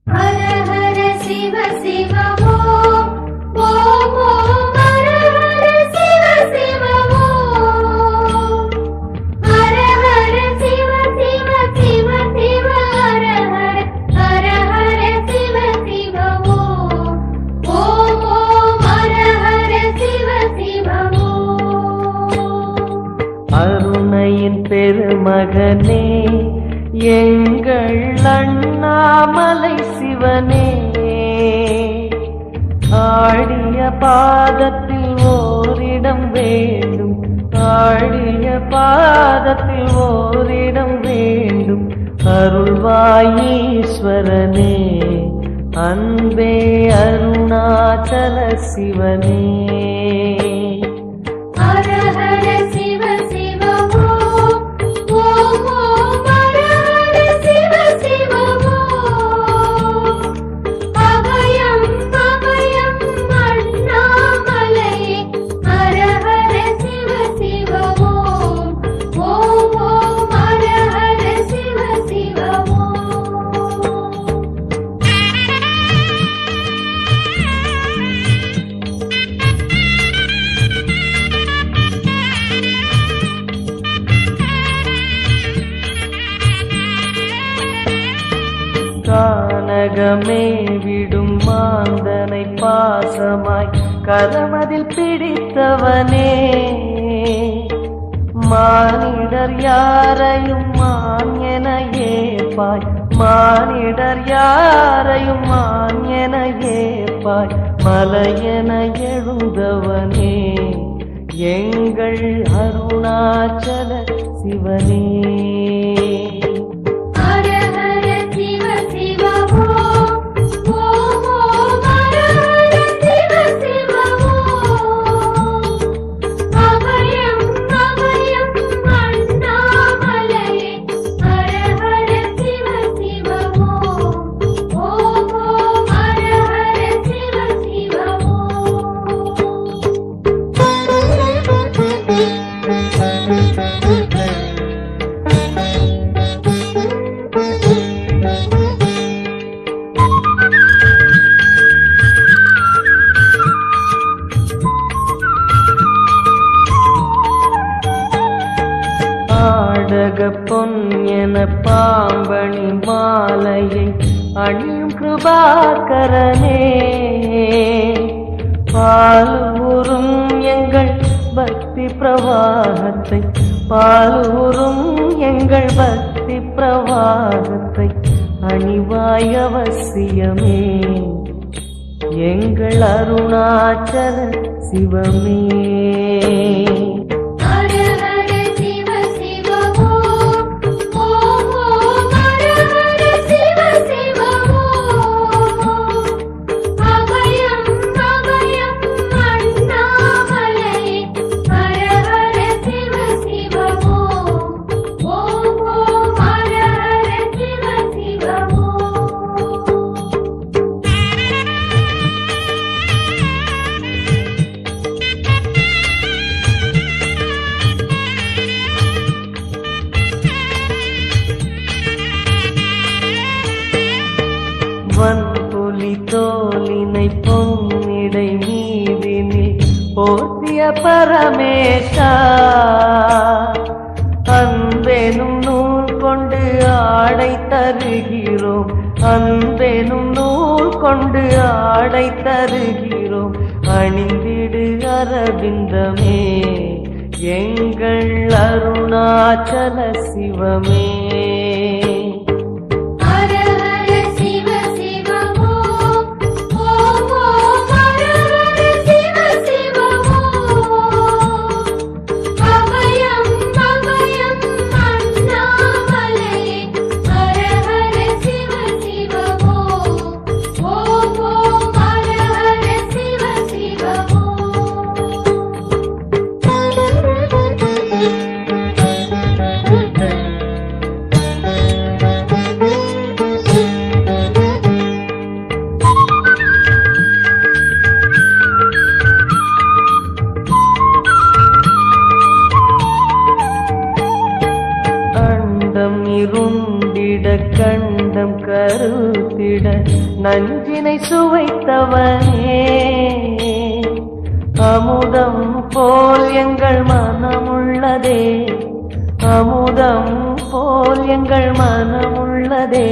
ஹர ஹர சிவ சிவ ஓம் ஓம் ஓம் ஹர ஹர சிவ சிவ ஓம் ஹர ஹர சிவ சிவ சிவ சிவ ஹர ஹர ஹர ஹர சிவ சிவ ஓம் ஓம் ஓம் ஹர ஹர சிவ சிவ ஓம். அருணையின் பெருமகனே எங்கள் அண்ணாமலை சிவனே, ஆடிய பாதத்தில் ஓரிடம் வேண்டும், ஆடிய பாதத்தில் ஓரிடம் வேண்டும். அருள்வாயீஸ்வரனே அன்பே அருணாச்சல சிவனே. ஹர ஹர சிவ சிவ ஓம் ஓம் ஓம் ஹர ஹர சிவ சிவ ஓம் அபயம் அபயம் அண்ணாமலையே. ஹர ஹர சிவ சிவ ஓம் ஓம் ஓம் ஹர ஹர சிவ சிவ ஓம். கானகமே விடும் மாந்தனை பாசமாய் கரமதில் பிடித்தவனே, மானிடர் யாரையும் மான் என ஏப்பாய், மானிடர் யாரையும் மான் என ஏப்பாய். மலையென எழுந்தவனே எங்கள் அருணாச்சல சிவனே. ஹர ஹர சிவ சிவ ஓம் ஓம் ஓம் ஹர ஹர சிவ சிவ ஓம் அபயம் அபயம் அண்ணாமலையே. ஹர ஹர சிவ சிவ ஓம் ஓம் ஓம் ஹர ஹர சிவ சிவ ஆடக பொன் என பாம்பணி மாலையை அணியும் கிருபாகரனே, பாலுரும் எங்கள் பக்தி பிரவாகத்தை, பாலுரும் எங்கள் பக்தி பிரவாகத்தை அணிவாய் அவசியமே எங்கள் அருணாச்சல சிவமே. ஹர ஹர சிவ சிவ ஓம் ஓம் ஓம் ஹர ஹர சிவ சிவ ஓம் அபயம் அபயம் அண்ணாமலையே. ஹர ஹர சிவ சிவ ஓம் ஓம் ஓம் ஹர ஹர சிவ சிவ ஓம். வன்புலி தோலினை பொன்னிடை மீதினில் போர்த்திய பரமேஷா, அன்பெனும் நூல் கொண்டு ஆடை தருகிறோம், அன்பெனும் நூல் கொண்டு ஆடை தருகிறோம். அணிந்திடு அரவிந்தமே எங்கள் அருணாச்சல சிவமே. ஹர ஹர சிவ சிவ ஓம் ஓம் ஓம் ஹர ஹர சிவ சிவ ஓம் அபயம் அபயம் அண்ணாமலையே. ஹர ஹர சிவ சிவ ஓம் ஓம் ஓம் ஹர ஹர சிவ சிவ இருந்திட கண்ட நெஞ்சம் கருத்திட நஞ்சினை சுவைத்தவனே அமுதம் போல் எங்கள் மனமுள்ளதே அமுதம் போல் எங்கள் மனமுள்ளதே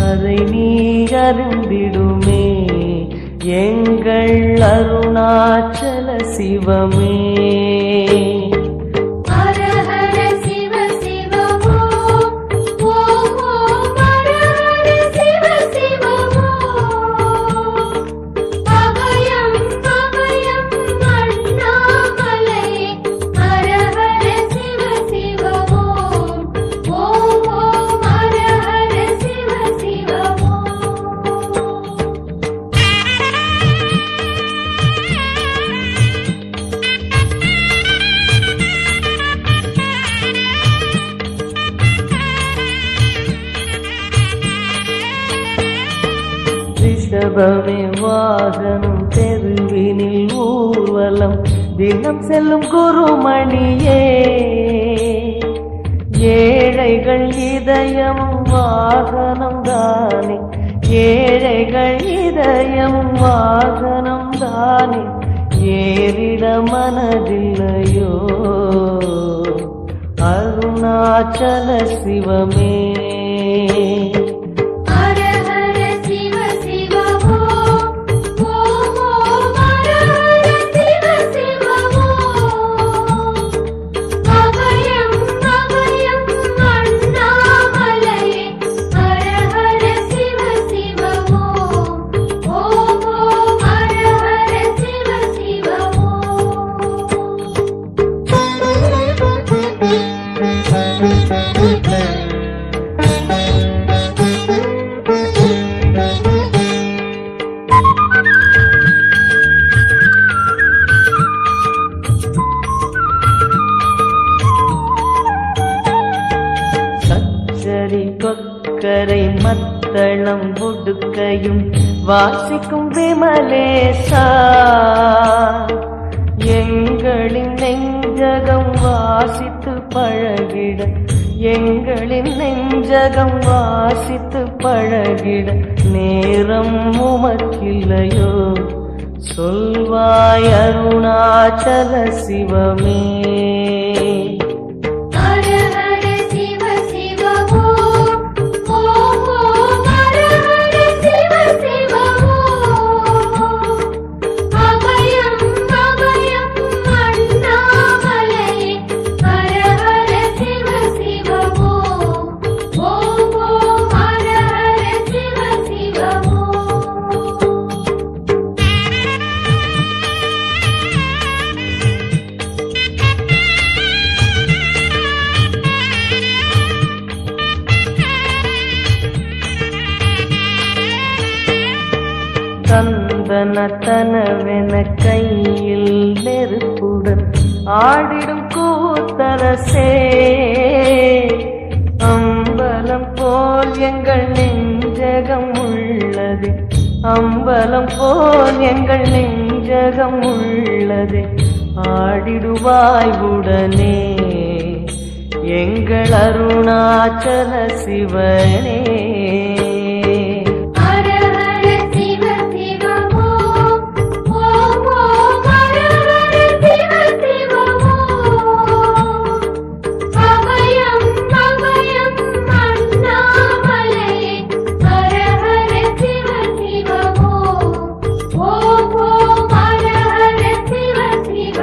அதை நீ அறிந்திடுமே எங்கள் அருணாச்சல சிவமே ஹர ஹர சிவ சிவ ஓம் ஓம் ஓம் ஹர ஹர சிவ சிவ ஓம் அபயம் அபயம் அண்ணாமலையே ஹர ஹர சிவ சிவ ஓம் ஓம் ஓம் ஹர ஹர சிவ சிவ ஓம் ரிஷபமே வாகனம் தெருவினில் ஊர்வலம் தினம் செல்லும் குருமணியே ஏழைகள் இதயமும் வாகனம் தானே ஏழைகள் இதயமும் வாகனம் தானே ஏறிட மனதில்லையோ அருணாச்சல சிவமே ஹர ஹர சிவ சிவ ஓம் ஓம் ஓம் ஹர ஹர சிவ சிவ ஓம் அபயம் அபயம் அண்ணாமலையே ஹர ஹர சிவ சிவ ஓம் ஓம் ஓம் ஹர ஹர சிவ சிவ சச்சரி கொக்கரை மத்தளம் புடுக்கையும் வாசிக்கும் விமலேசா எங்களின் நெஞ்சகம் வாசித்து பழகிட எங்களின் நெஞ்சகம் வாசித்து பழகிட நேரம் உமக்கில்லையோ சொல்வாய் அருணாச்சல சிவமே ஹர ஹர சிவ சிவ ஓம் ஓம் ஓம் ஹர ஹர சிவ சிவ ஓம் அபயம் அபயம் அண்ணாமலையே ஹர ஹர சிவ சிவ ஓம் ஓம் ஓம் ஹர ஹர சிவ சிவ ஓம் தந்தனத்தனவென கையில் நெருப்புடன் ஆடிடும் கூத்தரசே அம்பலம் போல் எங்கள் நெஞ்சகம் உள்ளது அம்பலம் போல் எங்கள் நெஞ்சகம் உள்ளது ஆடிடுவாய் உடனே எங்கள் அருணாச்சல சிவனே ஹர ஹர சிவ சிவ ஓம் ஓம் ஓம் ஹர ஹர சிவ சிவ ஓம் அபயம் அபயம் அண்ணாமலையே ஹர ஹர சிவ சிவ ஓம் ஓம் ஓம் ஹர ஹர சிவ சிவ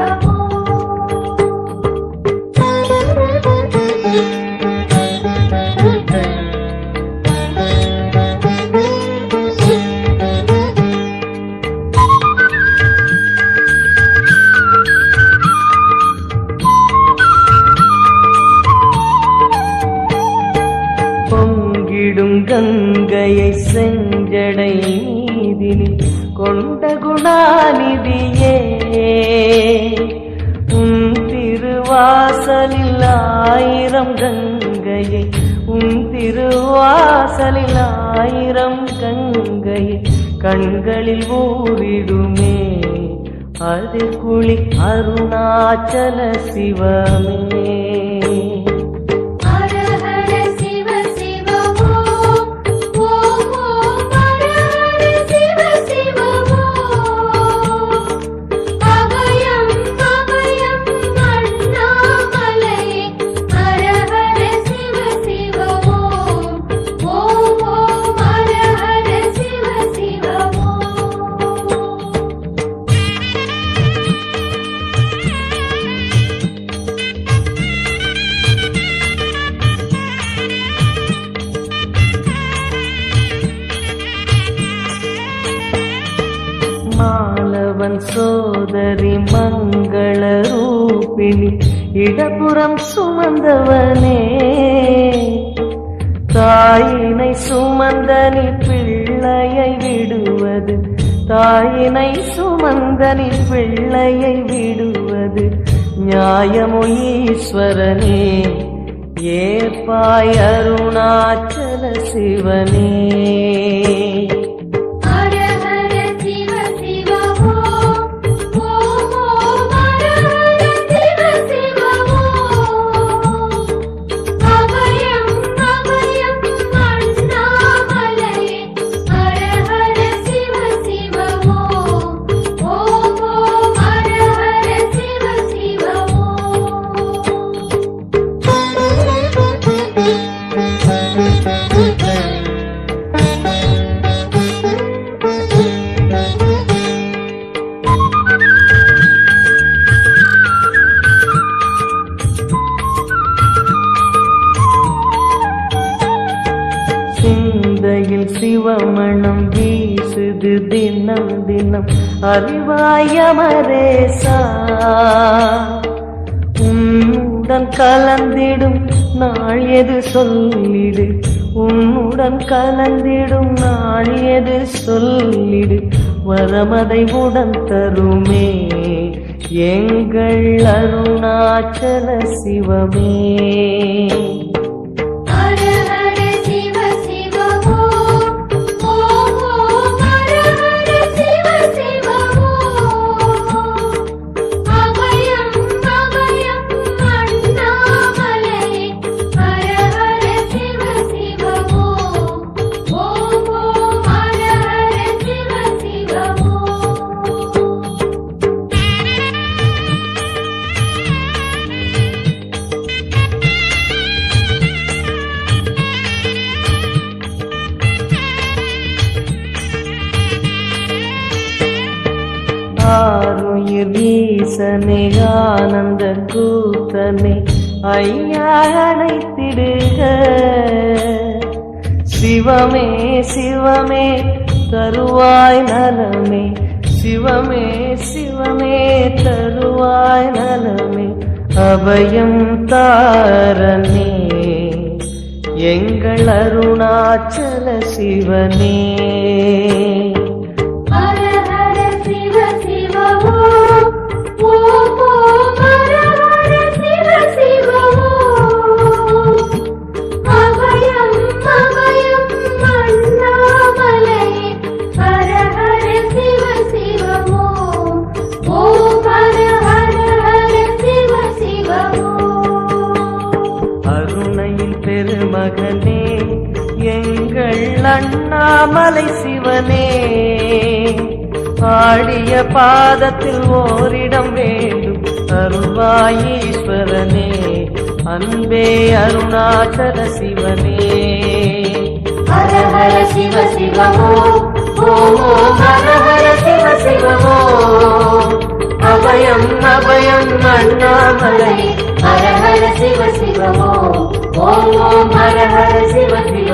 பொங்கிடும் கங்கையை செஞ்சடை நீதினில் கொண்ட குணாநிதியே உன் திருவாசலில் ஆயிரம் கங்கையை உன் திருவாசலில் ஆயிரம் கங்கையை கண்களில் ஊறிடுமே அது குளி அருணாச்சல சிவமே ஹர ஹர சிவ சிவ ஓம் அவன் சோதரி மங்கள ரூபிணி இடப்புறம் சுமந்தவனே. தாயினை சுமந்தனி பிள்ளையை விடுவது, தாயினை சுமந்தனி பிள்ளையை விடுவது நியாயமோ ஈஸ்வரனே? ஏற்பாய் அருணாச்சல சிவனே. ஹர ஹர சிவ சிவ ஓம் ஓம் ஓம் ஹர ஹர சிவ சிவ ஓம். அபயம் அபயம் அண்ணாமலையே. ஹர ஹர சிவ சிவ ஓம் ஓம் ஓம் ஹர ஹர சிவ சிவ சிந்தையில் சிவமணம் வீசுது தினம் தினம் அறிவாயமரேசா. உன்னுடன் கலந்திடும் நாள் எது சொல்லிடு, உன்னுடன் கலந்திடும் நாள் எது சொல்லிடு. வரமதை உடன் தருமே எங்கள் அருணாச்சல சிவமே. ஹர ஹர சிவ சிவ ஓம் ஓம் ஓம் ஹர ஹர சிவ சிவ ஓம். அபயம் அபயம் அண்ணாமலையே. ஹர ஹர சிவ சிவ ஓம் ஓம் ஓம் ஹர ஹர சிவ சிவ ஓம். ஆருயிர் வீசனே ஆனந்த கூத்தனே ஐயா அழைத்திடுக. சிவமே சிவமே தருவாய் நலமே, சிவமே சிவமே தருவாய் நலமே. அபயம் தாரனே எங்கள் அருணாச்சல சிவனே. ஹர ஹர சிவ சிவ ஓம் ஓம் ஓம் ஹர ஹர சிவ சிவ ஓம். அபயம் அபயம் அண்ணாமலையே. ஹர ஹர சிவ சிவ ஓம் ஓம் ஹர ஹர ஹர சிவ சிவ ஓம். அருணையின் பெருமகனே எங்கள் அண்ணாமலை சிவனே. ஆடிய பாதத்தில் ஓரிடம் வேண்டும் அருள்வாய் ஈஸ்வரனே. அன்பே அருணாச்சல சிவனே. ஹர ஹர சிவ சிவ ஓம் ஓம் ஓம் ஹர ஹர சிவ சிவ ஓம். அபயம் அபயம் அண்ணாமலை. ஹர ஹர சிவ சிவ ஓம் ஓம் ஓம் ஹர ஹர சிவ சிவ